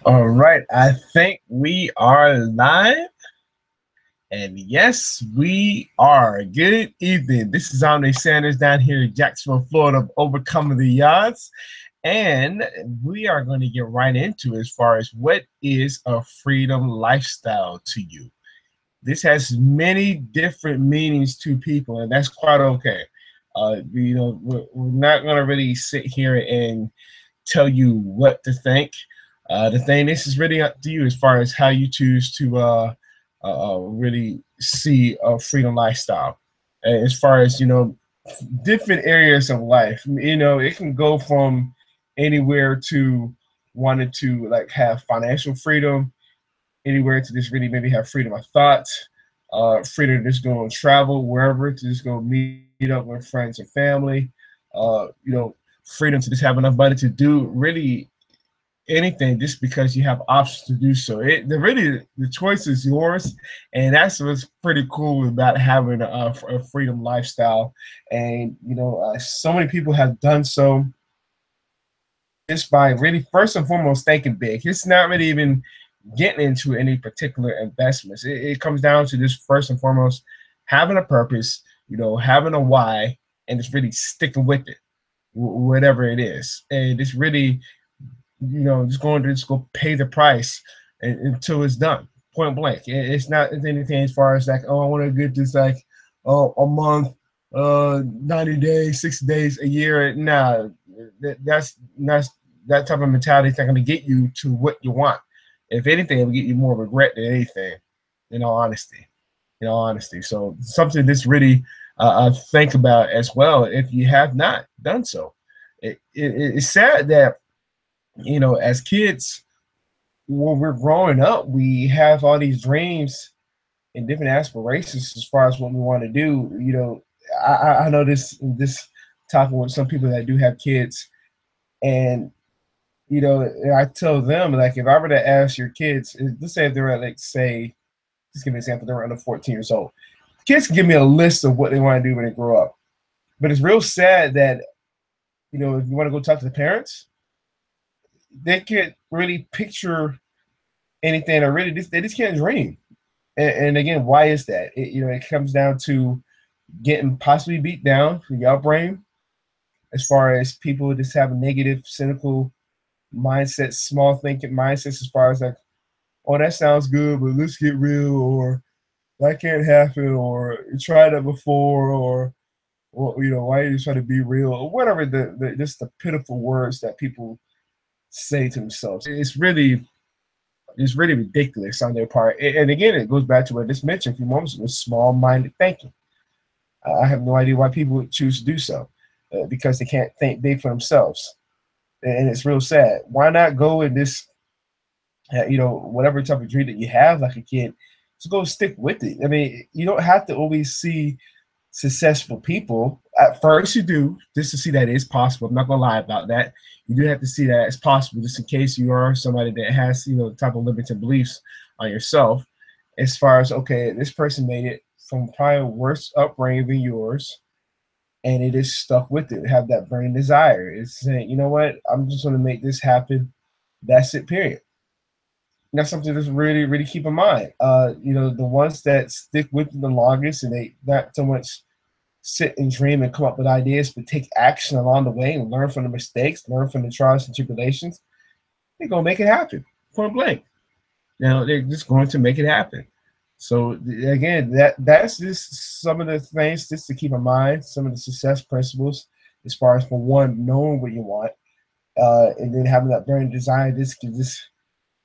All right, I think we are live. And yes, we are. Good evening. This is Omni Sanders down here in Jacksonville, Florida, of Overcoming the Odds. And we are going to get right into as far as what is a freedom lifestyle to you. This has many different meanings to people, and that's quite okay. We're not going to really sit here and tell you what to think. The thing, this is really up to you as far as how you choose to really see a freedom lifestyle. As far as different areas of life, it can go from anywhere to wanting to like have financial freedom, anywhere to just really maybe have freedom of thought, freedom to just go and travel wherever, to just go meet up with friends and family, freedom to just have enough money to do really anything just because you have options to do so. The choice is yours, and that's what's pretty cool about having a freedom lifestyle. And so many people have done so just by really first and foremost thinking big. It's not really even getting into any particular investments. It comes down to just first and foremost having a purpose, having a why, and just really sticking with it, whatever it is, and it's really just going to just go pay the price until it's done, point blank. It's not anything as far as like, oh, I want to get this like, a month, 90 days, 60 days, a year. Nah, that's that type of mentality is not going to get you to what you want. If anything, it will get you more regret than anything. In all honesty, so something that's really think about as well if you have not done so. It's sad that as kids, when we're growing up, we have all these dreams and different aspirations as far as what we want to do. I know this topic with some people that do have kids, and I tell them, like, if I were to ask your kids, let's say if they're at, like, say, just give me an example, they're under 14 years old. Kids can give me a list of what they want to do when they grow up, but it's real sad that if you want to go talk to the parents, they can't really picture anything, or really they just can't dream. And again, why is that? It comes down to getting possibly beat down from your brain, as far as people just have a negative, cynical mindset, small thinking mindsets, as far as like, oh, that sounds good, but let's get real, or that can't happen, or you tried that before, or why are you trying to be real, or whatever just the pitiful words that people say to themselves. It's really ridiculous on their part. And again, it goes back to what I just mentioned a few moments ago, small-minded thinking. I have no idea why people would choose to do so, because they can't think big for themselves. And it's real sad. Why not go and just, whatever type of dream that you have like a kid, just go stick with it. I mean, you don't have to always see successful people. At first you do, just to see that it's possible. I'm not gonna lie about that. You do have to see that it's possible, just in case you are somebody that has the type of limited beliefs on yourself, as far as, okay, this person made it from probably a worse upbringing than yours, and it is stuck with it, have that burning desire. It's saying, you know what, I'm just gonna make this happen. That's it, period. And that's something to really, really keep in mind. The ones that stick with it the longest, and they not so much sit and dream and come up with ideas, but take action along the way and learn from the mistakes, learn from the trials and tribulations, they're gonna make it happen. Point blank. They're just going to make it happen. So again, that's just some of the things just to keep in mind, some of the success principles, as far as, for one, knowing what you want, and then having that burning desire, just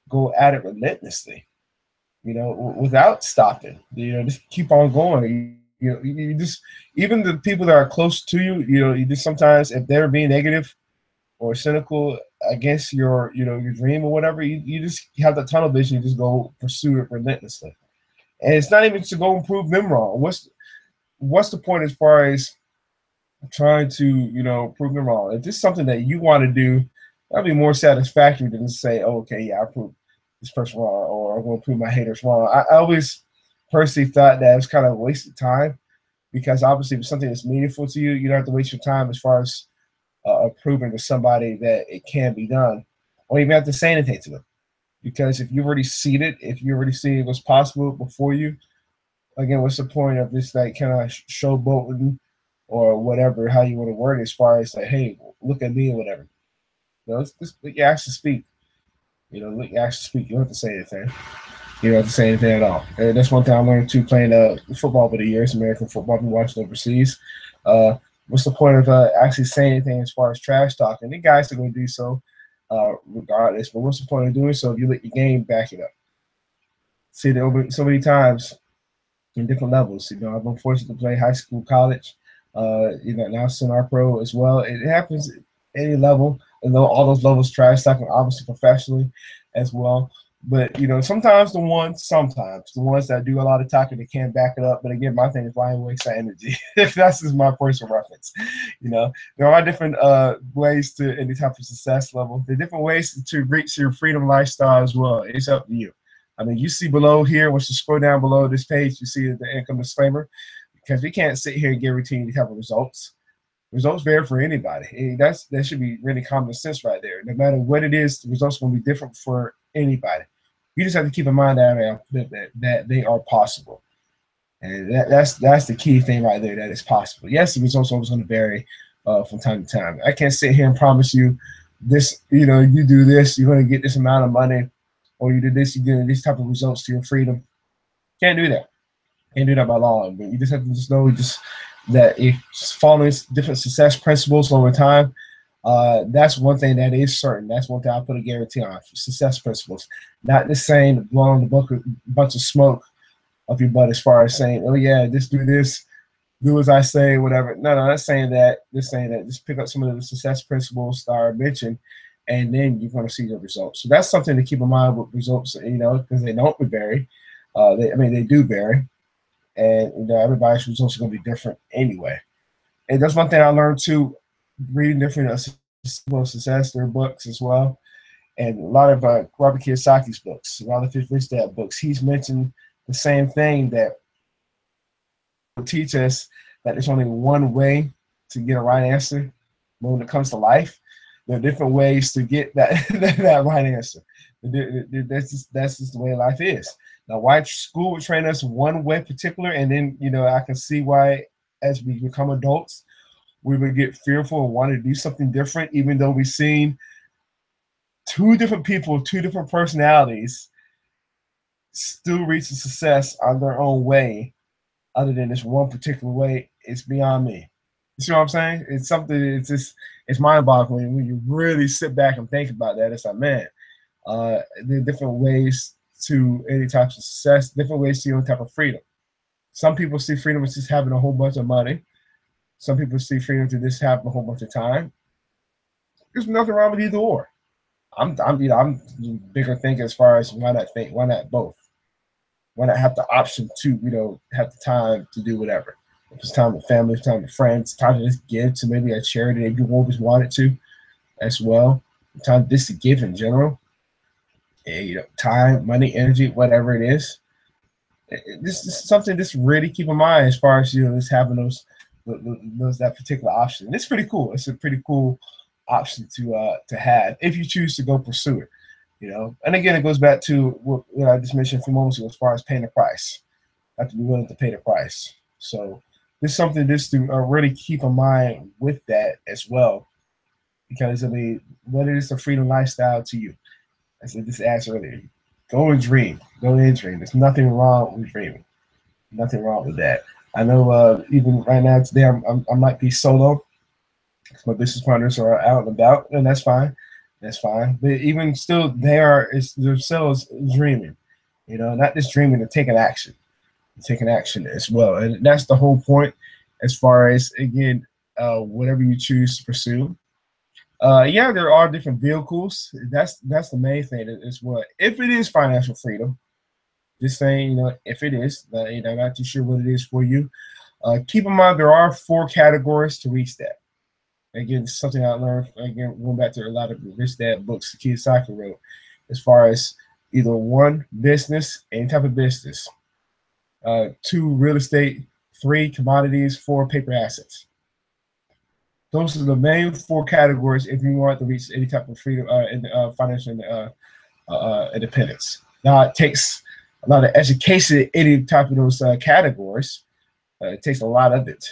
go at it relentlessly, without stopping. Just keep on going. You just, even the people that are close to you, you just sometimes, if they're being negative or cynical against your dream or whatever, you just have the tunnel vision. You just go pursue it relentlessly, and it's not even to go and prove them wrong. What's the point as far as trying to prove them wrong? If this is something that you want to do, that'd be more satisfactory than to say, oh, okay, yeah, I proved this person wrong, or I'm going to prove my haters wrong. I always personally thought that it was kind of a wasted time, because obviously if it's something that's meaningful to you, you don't have to waste your time as far as proving to somebody that it can be done, or even have to say anything to them. Because if you've already seen it, if you already seen it was possible before you, again, what's the point of this like kind of showboating or whatever, how you want to word it, as far as like, hey, look at me or whatever. You know, it's let you actually speak. You know, let you actually speak. You don't have to say anything. You don't have to say anything at all. And that's one thing I learned too, playing football over the years, American football, been watching overseas. What's the point of actually saying anything as far as trash talking? The guys are going to do so regardless, but what's the point of doing so if you let your game back it up? See it over so many times in different levels. You know, I've been fortunate to play high school, college, you know, now semi-pro as well. It happens at any level, and though all those levels trash talking, obviously professionally as well. But you know, sometimes the ones that do a lot of talking, they can't back it up. But again, my thing is why waste that energy? If that's just my personal reference, you know, there are different ways to any type of success level. There are different ways to reach your freedom lifestyle as well. It's up to you. I mean, you see below here, once you scroll down below this page, you see the income disclaimer, because we can't sit here and guarantee any type of results. Results vary for anybody. That should be really common sense right there. No matter what it is, the results are going to be different for anybody. You just have to keep in mind that they are possible. And that's the key thing right there, that it's possible. Yes, the results are always going to vary from time to time. I can't sit here and promise you this, you know, you do this, you're going to get this amount of money, or you do this, you get this type of results to your freedom. Can't do that. Can't do that by law. But you just have to just know that if just following different success principles over time, that's one thing that is certain. That's one thing I put a guarantee on. Success principles. Not just saying blowing the bunch of smoke up your butt as far as saying, oh yeah, just do this, do as I say, whatever. No, not saying that. Just saying that. Just pick up some of the success principles that I mentioned, and then you're going to see the results. So that's something to keep in mind with results, you know, because they don't vary. They do vary, and you know, everybody's results are going to be different anyway. And that's one thing I learned too, reading different success, their books as well, and a lot of Robert Kiyosaki's books, a lot of Fifth Rich Dad books. He's mentioned the same thing, that will teach us that there's only one way to get a right answer when it comes to life. There are different ways to get that that right answer. That's just the way life is. Now, why school would train us one way particular, and then you know I can see why as we become adults we would get fearful and want to do something different, even though we've seen two different people, two different personalities, still reach success on their own way, other than this one particular way. It's beyond me. You see what I'm saying? It's something. It's mind-boggling when you really sit back and think about that. It's like, man, there are different ways to any type of success, different ways to any type of freedom. Some people see freedom as just having a whole bunch of money. Some people see freedom to just have a whole bunch of time. There's nothing wrong with either or. I'm bigger thinking as far as why not both? Why not have the option to, you know, have the time to do whatever? If it's time with family, it's time with friends, time to just give to maybe a charity that you always wanted to as well. Time just to give in general. And, you know, time, money, energy, whatever it is. This is something just really keep in mind as far as, you know, just having that particular option. It's pretty cool. It's a pretty cool option to have if you choose to go pursue it, you know. And again, it goes back to what I just mentioned a few moments ago as far as paying the price. You have to be willing to pay the price. So this is something just to really keep in mind with that as well, because I mean, what is a freedom lifestyle to you? As I just asked earlier, go and dream. Go and dream. There's nothing wrong with dreaming. Nothing wrong with that. I know even right now today I might be solo. My business partners are out and about, and that's fine. That's fine. But even still, they are themselves dreaming. You know, not just dreaming, they're taking action. Taking action as well, and that's the whole point. As far as again, whatever you choose to pursue. Yeah, there are different vehicles. That's the main thing. Is what if it is financial freedom. Just saying, you know, if it is, you know, not too sure what it is for you. Keep in mind there are 4 categories to reach that. Again, something I learned, again, going back to a lot of Rich Dad books Kiyosaki wrote, as far as either 1, business, any type of business, 2, real estate, 3, commodities, 4, paper assets. Those are the main 4 categories if you want to reach any type of freedom in financial independence. Now, it takes a lot of education in any type of those categories. It takes a lot of it.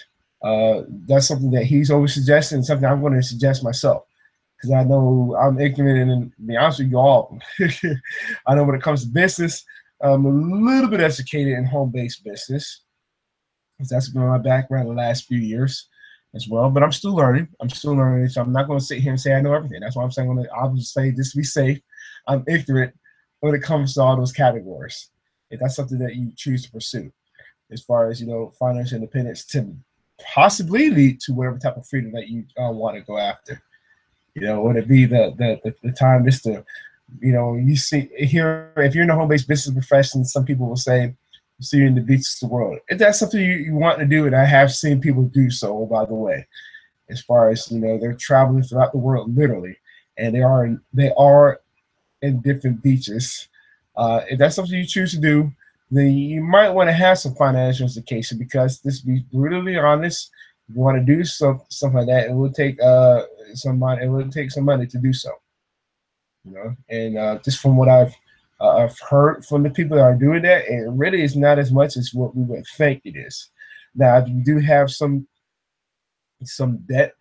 That's something that he's always suggested, and something I'm going to suggest myself, because I know I'm ignorant, and to be honest with you all, I know when it comes to business, I'm a little bit educated in home-based business, because that's been my background the last few years as well. But I'm still learning. So I'm not going to sit here and say I know everything. That's why I'm saying I'll just say, just to be safe, I'm ignorant when it comes to all those categories. If that's something that you choose to pursue, as far as, financial independence, to possibly lead to whatever type of freedom that you want to go after. Would it be the time just to, you see here, if you're in the home-based business profession, some people will say, see you in the beaches of the world. If that's something you want to do, and I have seen people do so, by the way, as far as, they're traveling throughout the world, literally, and they are in different beaches. If that's something you choose to do, then you might want to have some financial education, because, this, to be brutally honest, if you want to do something like that, it will take some money. It will take some money to do so. And just from what I've heard from the people that are doing that, it really is not as much as what we would think it is. Now, if you do have some debt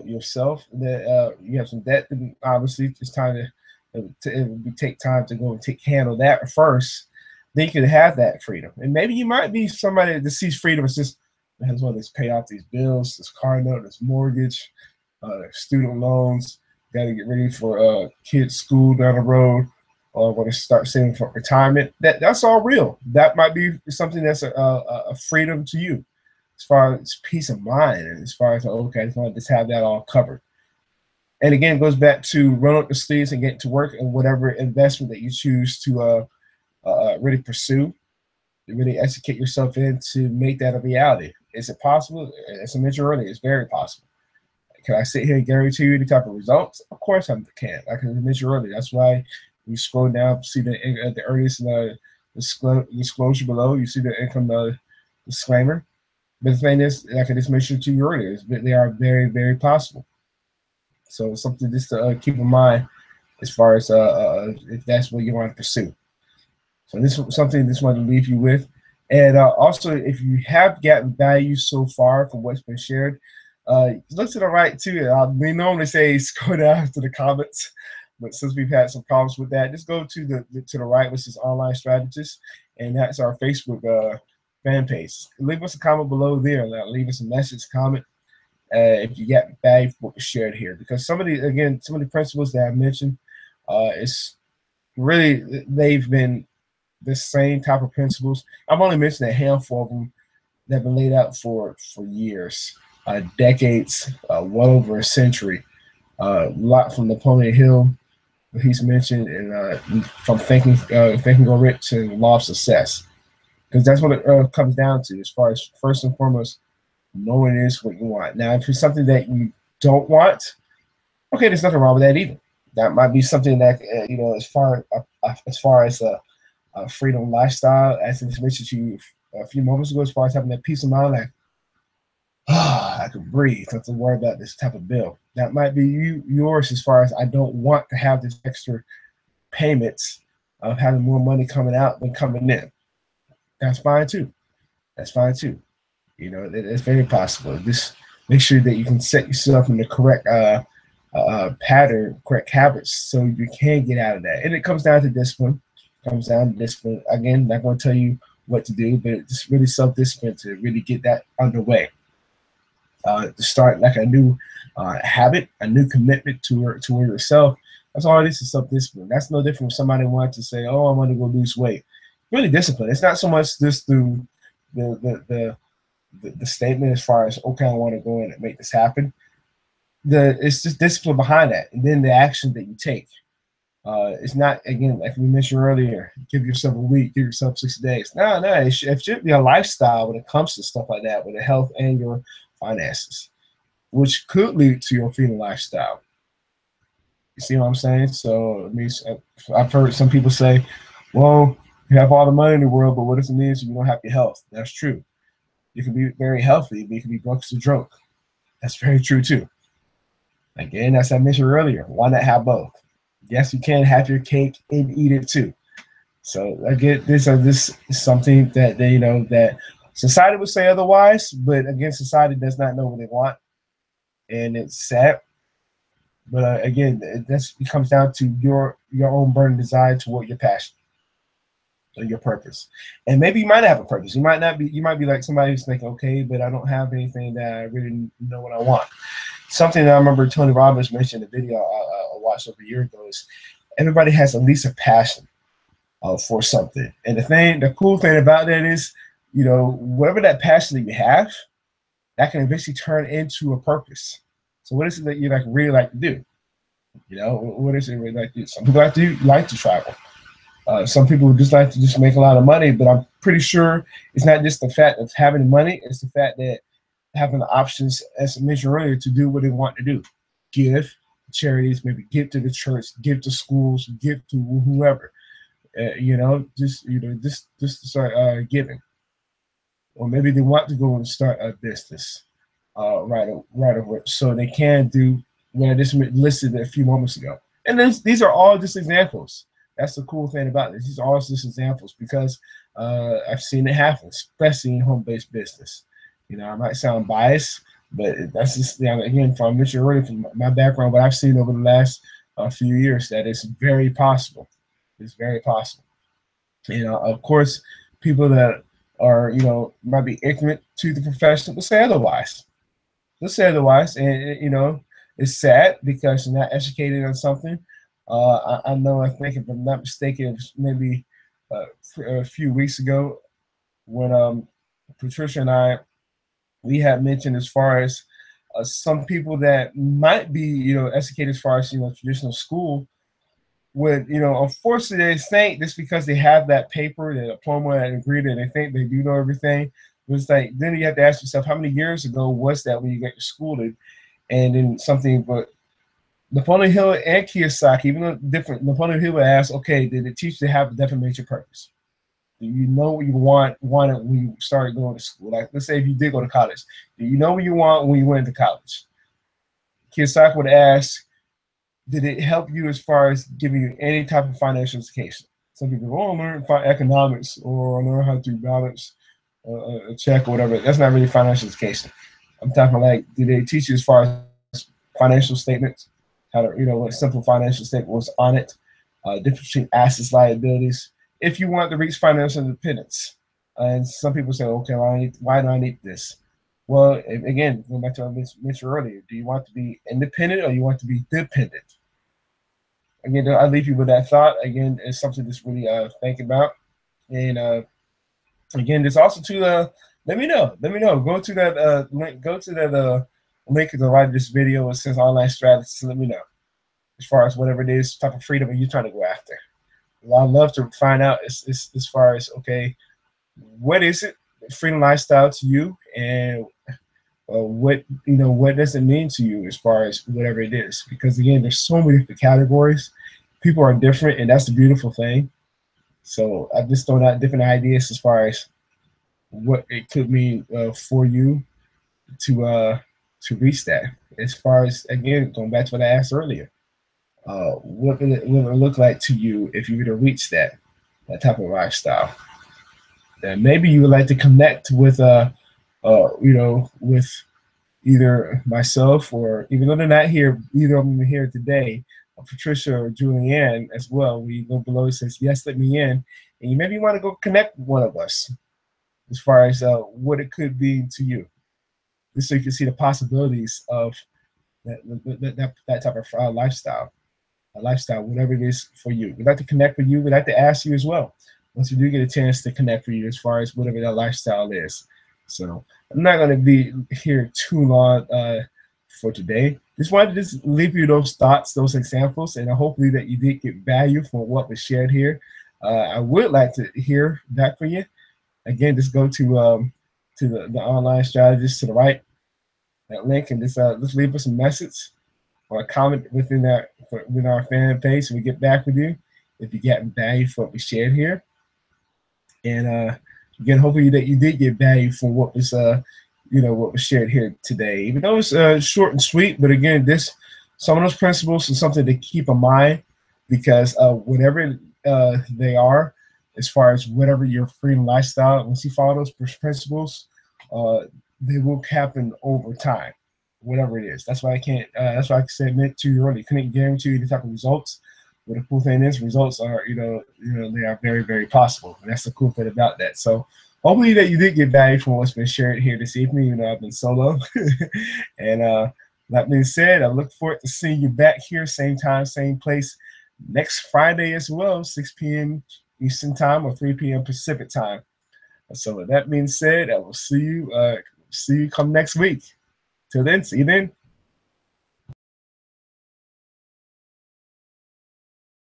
yourself, that you have some debt, then obviously it's time it would take time to go and handle that first. Then you can have that freedom, and maybe you might be somebody that sees freedom as just, as well as pay off these bills, this car note, this mortgage, student loans. Got to get ready for kids' school down the road, or want to start saving for retirement. That's all real. That might be something that's a freedom to you, as far as peace of mind, and as far as, okay, I just want to just have that all covered. And again, it goes back to run up the sleeves and get to work, and whatever investment that you choose to really pursue, to really educate yourself in to make that a reality. Is it possible? As I mentioned earlier, it's very possible. Can I sit here and guarantee you the type of results? Of course I can. Like I mentioned earlier, that's why you scroll down, see the earnings disclosure below. You see the income disclaimer. But the thing is, like I just mentioned to you earlier, is that they are very, very possible. So it's something just to keep in mind, as far as if that's what you want to pursue. So this is something I just wanted to leave you with. And also, if you have gotten value so far from what's been shared, look to the right too. We normally say scroll down to the comments, but since we've had some problems with that, just go to the right, which is Online Strategist, and that's our Facebook fan page. Leave us a comment below there. Leave us a message, comment, if you get value from what was shared here, because some of the principles that I mentioned, it's really, they've been the same type of principles. I've only mentioned a handful of them that have been laid out for years, decades, well over a century. A lot from Napoleon Hill, he's mentioned, and from Think and Grow Rich and Law of Success, because that's what it comes down to, as far as, first and foremost, knowing is what you want. Now, if it's something that you don't want, okay, there's nothing wrong with that either. That might be something that as far as a freedom lifestyle, as I mentioned to you a few moments ago, as far as having that peace of mind, like, I can breathe, don't have to worry about this type of bill. That might be yours, as far as, I don't want to have this extra payments of having more money coming out than coming in. That's fine too. That's fine too. It's very possible. Just make sure that you can set yourself in the correct pattern, correct habits, so you can get out of that. And it comes down to discipline. Again, not going to tell you what to do, but it's just really self-discipline to really get that underway. To start like a new habit, a new commitment to yourself. That's all it is self-discipline. That's no different from somebody wanting to say, oh, I want to go lose weight. Really discipline. It's not so much just through the statement, as far as, okay, I want to go in and make this happen. It's just discipline behind that, and then the action that you take. It's not, again, like we mentioned earlier, give yourself a week, give yourself 60 days. No, it should be a lifestyle when it comes to stuff like that, with the health and your finances, which could lead to your freedom lifestyle. You see what I'm saying? So it means, I've heard some people say, well, you have all the money in the world, but what does it mean if you don't have your health? That's true. You can be very healthy, but you can be broke as a drunk. That's very true too. Again, as I mentioned earlier, why not have both? Yes, you can have your cake and eat it too. So again, this is something that they, that society would say otherwise, but again, society does not know what they want, and it's sad. But again, it comes down to your own burning desire to what your passion or your purpose. And maybe you might have a purpose. You might not be. You might be like somebody who's thinking, okay, but I don't have anything that I really know what I want. Something that I remember Tony Robbins mentioned in a video I watched over a year ago is everybody has at least a passion for something. And the cool thing about that is, whatever that passion that you have, that can eventually turn into a purpose. So what is it that you really like to do? What is it really like to do? Some people like to travel. Some people just like to just make a lot of money, but I'm pretty sure it's not just the fact of having money, it's the fact that having the options, as I mentioned earlier, to do what they want to do. Give to charities, maybe give to the church, give to schools, give to whoever. Just start giving. Or maybe they want to go and start a business right away, so they can do what I just listed a few moments ago. And these are all just examples. That's the cool thing about this. These are all just examples because I've seen it happen, especially in home-based business. I might sound biased, but that's just, again, from my background, what I've seen over the last few years, that it's very possible. It's very possible. Of course, people that are, might be ignorant to the profession will say otherwise. They'll say otherwise, and it's sad because you're not educated on something. I know. I think, if I'm not mistaken, it was maybe a few weeks ago when Patricia and we had mentioned as far as some people that might be, educated as far as traditional school would, unfortunately, they think just because they have that paper, that diploma, that degree, that they think they do know everything. It's like, then you have to ask yourself, how many years ago was that when you got your schooling? And then something, but Napoleon Hill and Kiyosaki, even though different, Napoleon Hill would ask, okay, did it teach you to have a definite major purpose? Do you know what you wanted when you started going to school? Like, let's say if you did go to college, do you know what you want when you went to college? Kiyosaki would ask, did it help you as far as giving you any type of financial education? Some people go, I learn economics or I learn how to balance a check or whatever. That's not really financial education. I'm talking like, did they teach you as far as financial statements, how to, what simple financial statement was on it, difference between assets, liabilities, if you want to reach financial independence. And some people say, okay, why do I need this? Well, again, going back to what I mentioned earlier, do you want to be independent or you want to be dependent? Again, I leave you with that thought. Again, it's something to really think about. And again, there's also to let me know. Go to that link. Go to that link to the right of this video. It says online strategies. Let me know as far as whatever it is, type of freedom you're trying to go after. I'd love to find out as far as, okay, what is it, freedom lifestyle to you, and what does it mean to you as far as whatever it is? Because again, there's so many different categories. People are different, and that's the beautiful thing. So I just throw out different ideas as far as what it could mean for you to reach that. As far as, again, going back to what I asked earlier, what will it look like to you if you were to reach that type of lifestyle? And maybe you would like to connect with with either myself, or even though they're not here, either of them are here today, Patricia or Julianne as well. We go below, it says, yes, let me in. And you maybe want to go connect with one of us as far as what it could be to you, just so you can see the possibilities of that type of lifestyle, whatever it is for you. We'd like to connect with you. We'd like to ask you as well, once you do get a chance to connect with you as far as whatever that lifestyle is. So I'm not going to be here too long for today. Just wanted to just leave you those thoughts, those examples, and hopefully that you did get value from what was shared here. I would like to hear back from you. Again, just go to the online strategist to the right, that link, and just leave us a message or a comment within our fan page, so we get back with you if you get value from what we shared here. And again, hopefully that you did get value from what was what was shared here today. Even though it's short and sweet, but again, some of those principles are something to keep in mind because whatever they are, as far as whatever your freedom lifestyle, once you follow those principles, uh, they will happen over time, whatever it is. That's why I can't. That's why I said it too early. Couldn't guarantee any type of results. But the cool thing is, results are they are very very possible, and that's the cool thing about that. So hopefully that you did get value from what's been shared here this evening. I've been solo, and that being said, I look forward to seeing you back here, same time, same place, next Friday as well, 6 p.m. Eastern time or 3 p.m. Pacific time. So with that being said, I will see you come next week. Till then, see you then.